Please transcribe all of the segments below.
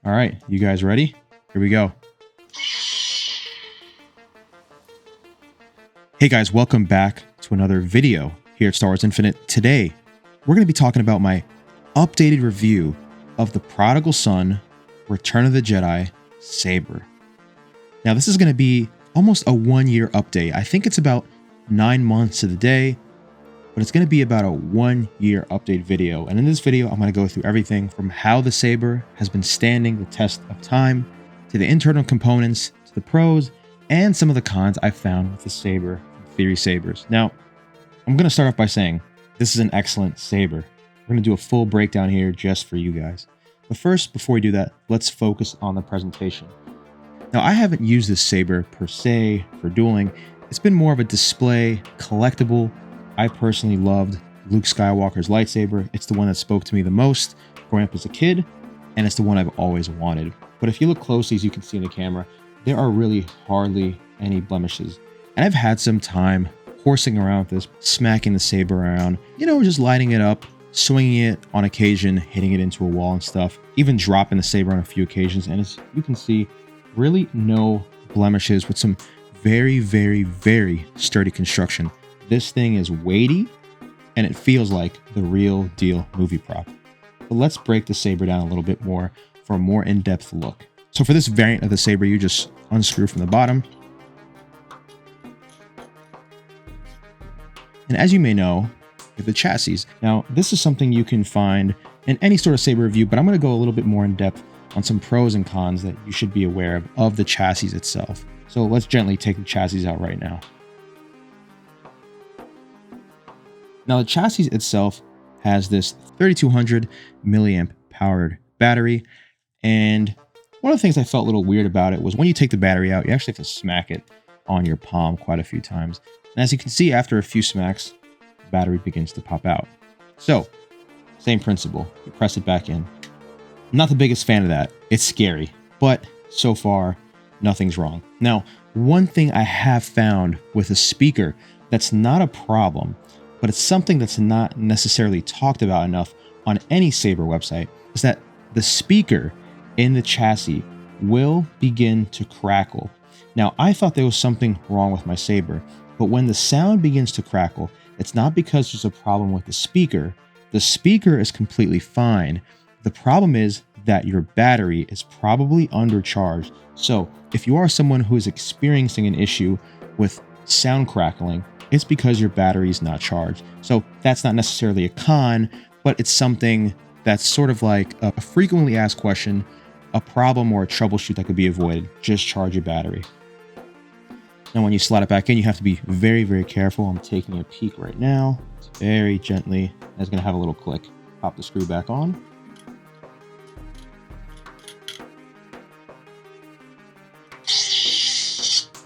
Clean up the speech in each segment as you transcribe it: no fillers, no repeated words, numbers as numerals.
All right, you guys ready? Here we go. Hey guys, welcome back to another video here at Star Wars Infinite. Today, we're going to be talking about my updated review of the Prodigal Son, Return of the Jedi, Saber. Now, this is going to be almost a 1-year update. I think it's about 9 months to the day, but it's going to be about a 1-year update video. And in this video, I'm going to go through everything from how the Saber has been standing the test of time, to the internal components, to the pros, and some of the cons I found with the Saber from Theory Sabers. Now, I'm going to start off by saying this is an excellent Saber. We're going to do a full breakdown here just for you guys. But first, before we do that, let's focus on the presentation. Now, I haven't used this Saber per se for dueling. It's been more of a display, collectible. I personally loved Luke Skywalker's lightsaber. It's the one that spoke to me the most growing up as a kid, and it's the one I've always wanted. But if you look closely, as you can see in the camera, there are really hardly any blemishes. And I've had some time horsing around with this, smacking the Saber around, just lighting it up, swinging it on occasion, hitting it into a wall and stuff, even dropping the Saber on a few occasions. And as you can see, really no blemishes with some very, very, very sturdy construction. This thing is weighty and it feels like the real deal movie prop. But let's break the Saber down a little bit more for a more in-depth look. So for this variant of the Saber, you just unscrew from the bottom. And as you may know, you have the chassis. Now, this is something you can find in any sort of Saber review, but I'm going to go a little bit more in depth on some pros and cons that you should be aware of the chassis itself. So let's gently take the chassis out right now. Now, the chassis itself has this 3200 milliamp powered battery. And one of the things I felt a little weird about it was when you take the battery out, you actually have to smack it on your palm quite a few times. And as you can see, after a few smacks, the battery begins to pop out. So, same principle. You press it back in. I'm not the biggest fan of that. It's scary, but so far, nothing's wrong. Now, one thing I have found with a speaker that's not a problem, but it's something that's not necessarily talked about enough on any Saber website, is that the speaker in the chassis will begin to crackle. Now, I thought there was something wrong with my Saber, but when the sound begins to crackle, it's not because there's a problem with the speaker. The speaker is completely fine. The problem is that your battery is probably undercharged. So if you are someone who is experiencing an issue with sound crackling, it's because your battery is not charged. So that's not necessarily a con, but it's something that's sort of like a frequently asked question, a problem or a troubleshoot that could be avoided. Just charge your battery. Now, when you slide it back in, you have to be very, very careful. I'm taking a peek right now. It's very gently. It's going to have a little click. Pop the screw back on.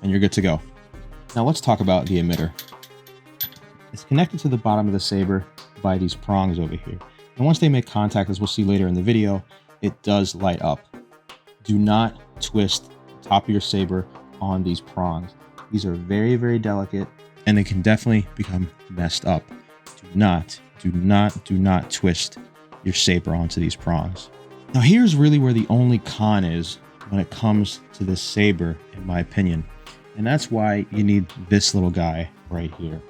And you're good to go. Now let's talk about the emitter. It's connected to the bottom of the Saber by these prongs over here. And once they make contact, as we'll see later in the video, it does light up. Do not twist the top of your Saber on these prongs. These are very, very delicate and they can definitely become messed up. Do not twist your Saber onto these prongs. Now here's really where the only con is when it comes to this Saber, in my opinion. And that's why you need this little guy right here.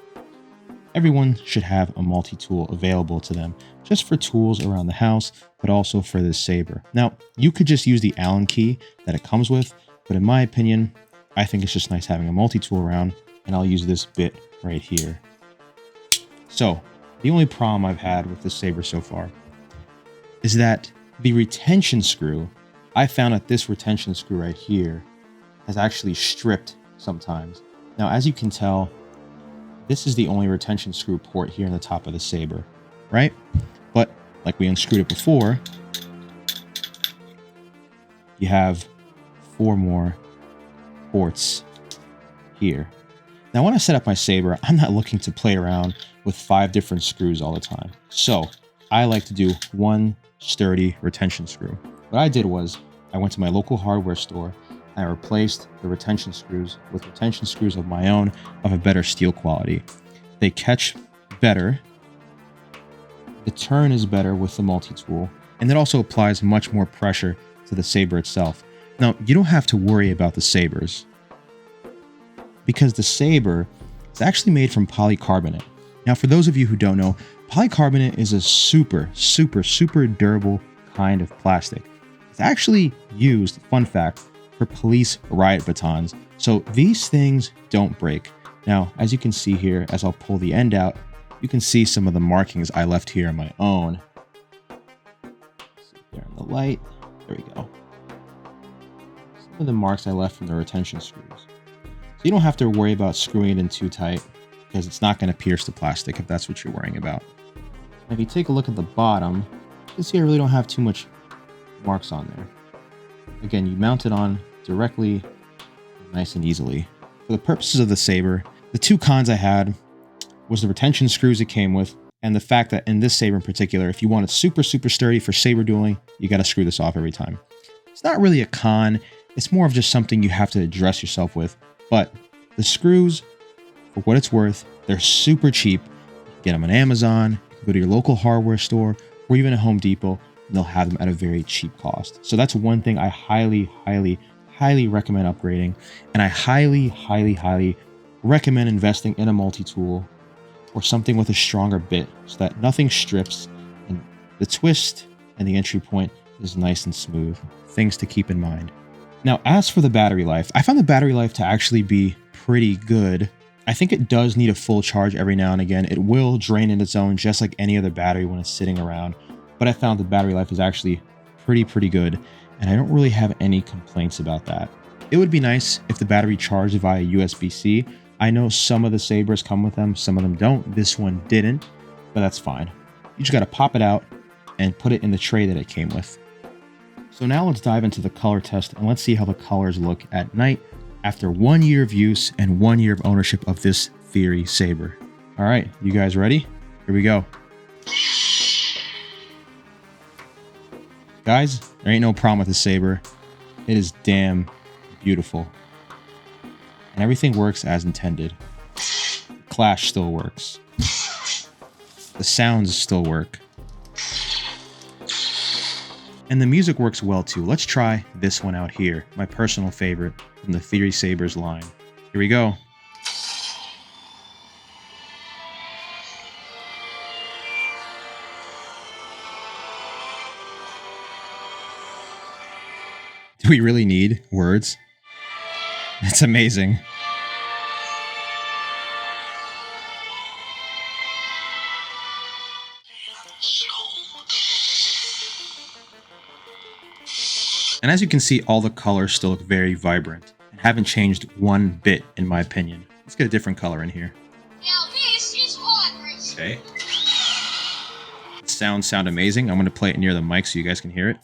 Everyone should have a multi-tool available to them, just for tools around the house, but also for this Saber. Now, you could just use the Allen key that it comes with, but in my opinion, I think it's just nice having a multi-tool around, and I'll use this bit right here. So, the only problem I've had with this Saber so far is that the retention screw, I found that this retention screw right here has actually stripped sometimes. Now, as you can tell, this is the only retention screw port here in the top of the Saber, right? But like we unscrewed it before, you have 4 more ports here. Now, when I set up my Saber, I'm not looking to play around with 5 different screws all the time. So I like to do one sturdy retention screw. What I did was I went to my local hardware store and I replaced the retention screws with retention screws of my own of a better steel quality. They catch better, the turn is better with the multi-tool, and it also applies much more pressure to the saber itself. Now, you don't have to worry about the sabers, because the saber is actually made from polycarbonate. Now, for those of you who don't know, polycarbonate is a super durable kind of plastic. It's actually used, fun fact, for police riot batons. So these things don't break. Now, as you can see here, as I'll pull the end out, you can see some of the markings I left here on my own. There in the light, there we go. Some of the marks I left from the retention screws. So you don't have to worry about screwing it in too tight, because it's not going to pierce the plastic if that's what you're worrying about. And if you take a look at the bottom, you can see I really don't have too much marks on there. Again, you mount it on directly, nice and easily. For the purposes of the saber, the two cons I had was the retention screws it came with, and the fact that in this saber in particular, if you want it super sturdy for saber dueling, you got to screw this off every time. It's not really a con, it's more of just something you have to address yourself with. But the screws, for what it's worth, they're super cheap. You can get them on Amazon, you can go to your local hardware store, or even at Home Depot, and they'll have them at a very cheap cost. So that's one thing I highly recommend upgrading, and I highly recommend investing in a multi-tool or something with a stronger bit so that nothing strips and the twist and the entry point is nice and smooth. Things to keep in mind. Now, as for the battery life, I found the battery life to actually be pretty good. I think it does need a full charge every now and again. It will drain in its own, just like any other battery when it's sitting around. But I found the battery life is actually pretty good, and I don't really have any complaints about that. It would be nice if the battery charged via USB-C. I know some of the Sabers come with them, some of them don't. This one didn't, but that's fine. You just got to pop it out and put it in the tray that it came with. So now let's dive into the color test, and let's see how the colors look at night after 1 year of use and 1 year of ownership of this Theory Saber. All right, you guys ready? Here we go. Guys, there ain't no problem with the Saber. It is damn beautiful. And everything works as intended. The clash still works. The sounds still work. And the music works well too. Let's try this one out here, my personal favorite from the Theory Sabers line. Here we go. Do we really need words? It's amazing. And as you can see, all the colors still look very vibrant and haven't changed one bit, in my opinion. Let's get a different color in here. Now this is orange. Okay. Sound amazing. I'm going to play it near the mic so you guys can hear it.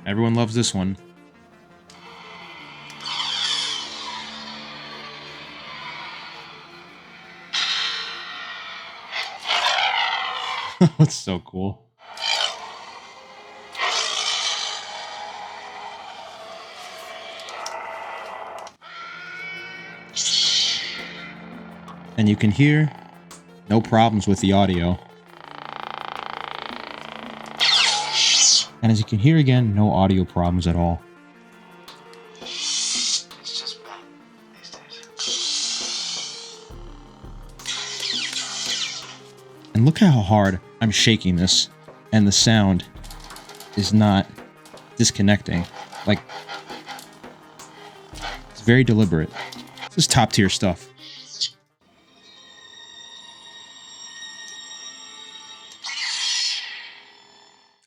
Everyone loves this one. That's so cool. And you can hear no problems with the audio. And as you can hear again, no audio problems at all. It's just bad these days. And look how hard I'm shaking this, and the sound is not disconnecting. Like, it's very deliberate. This is top tier stuff.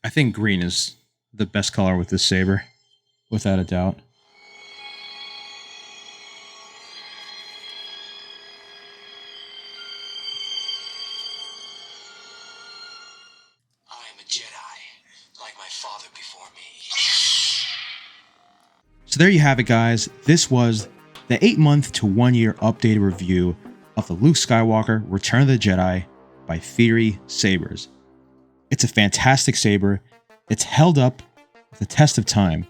I think green is the best color with this Saber, without a doubt. I am a Jedi, like my father before me. So there you have it, guys. This was the 8-month to 1 year updated review of the Luke Skywalker Return of the Jedi by Theory Sabers. It's a fantastic saber. It's held up with the test of time.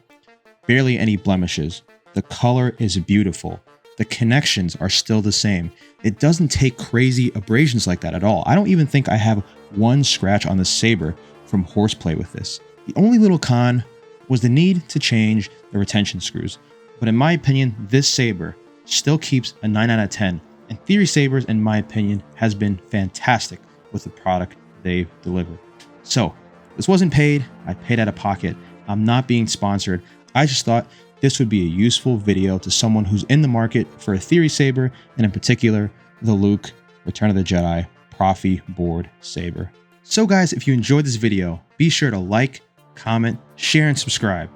Barely any blemishes. The color is beautiful. The connections are still the same. It doesn't take crazy abrasions like that at all. I don't even think I have one scratch on the saber from horseplay with this. The only little con was the need to change the retention screws. But in my opinion, this saber still keeps a 9 out of 10. And Theory Sabers, in my opinion, has been fantastic with the product they've delivered. So this wasn't paid. I paid out of pocket. I'm not being sponsored. I just thought this would be a useful video to someone who's in the market for a Theory Saber, and in particular, the Luke Return of the Jedi Profi Board Saber. So guys, if you enjoyed this video, be sure to like, comment, share, and subscribe.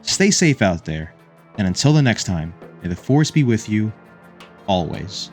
Stay safe out there, and until the next time, may the Force be with you always.